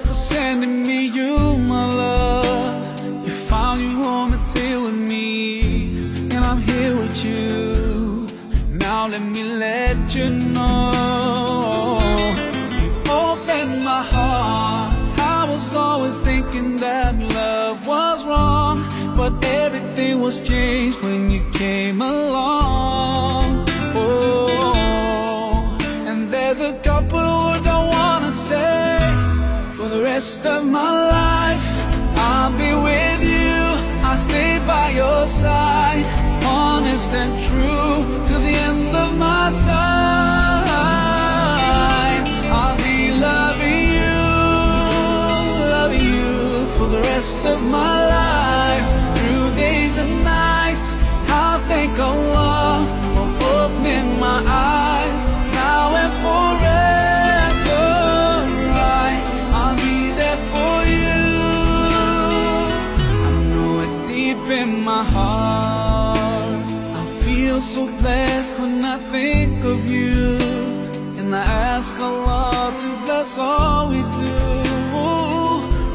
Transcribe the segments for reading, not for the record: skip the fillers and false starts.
for sending me you, my love. You found your home, it's here with me, and I'm here with you. Now let me let you know, you've opened my heart. I was always thinking that love was wrong, but everything was changed when you came along. Oh, and there's a couple of words I wanna say. For the rest of my life, I'll be with you. I'll stay by your side, honest and true, to the end of my time. I'll be loving you for the rest of my life. Through days and nights, I'll thank Allah for opening my eyes. Now and forever, I'll be there for you. I know it deep in my heart. I feel so blessed when I think of you, and I ask Allah to bless all we do.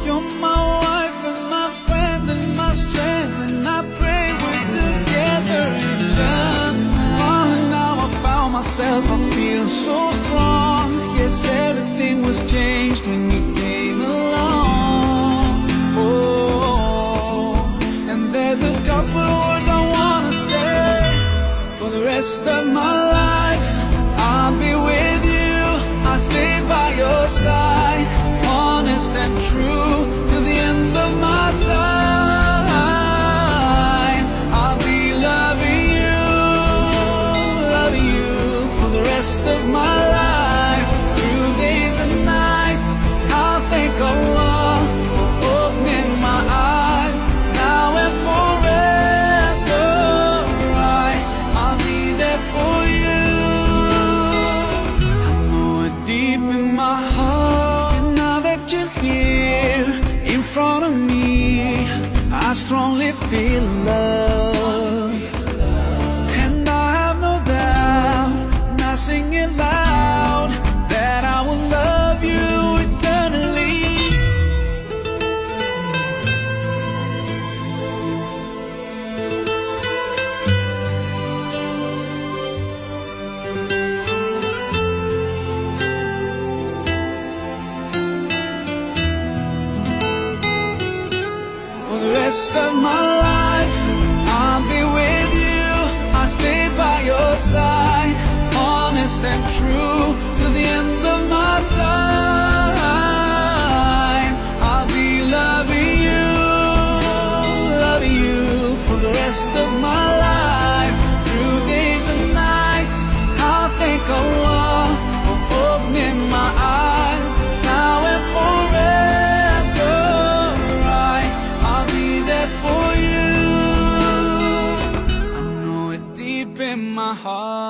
You're my wife and my friend and my strength, and I pray we're together in Jannah. Oh, now I found myself, I feel so strong. Yes, everything was changed when you came along. Oh, and there's a couple of words I wanna say. For the rest of my life, I'll be with you. I'll stay by your side, honest and true, to the end of my time. I'll be loving you for the rest of my life. Through days and nights, I'll thank Allah for opening my eyes. Now and forever, I'll be there for you. I know it deep in my heart, and now that you're here in front of me, I strongly feel love. And I have no doubt, and I sing it loud, that I will love you eternally. For the rest of my life, I'll be with you. I'll stay by your side, honest and true, to the end of my time. I'll be loving you for the rest of my life. Through days and nights, I'll thank Allah for opening my eyes. Now and forever, I'll be there for you. I know it deep in my heart.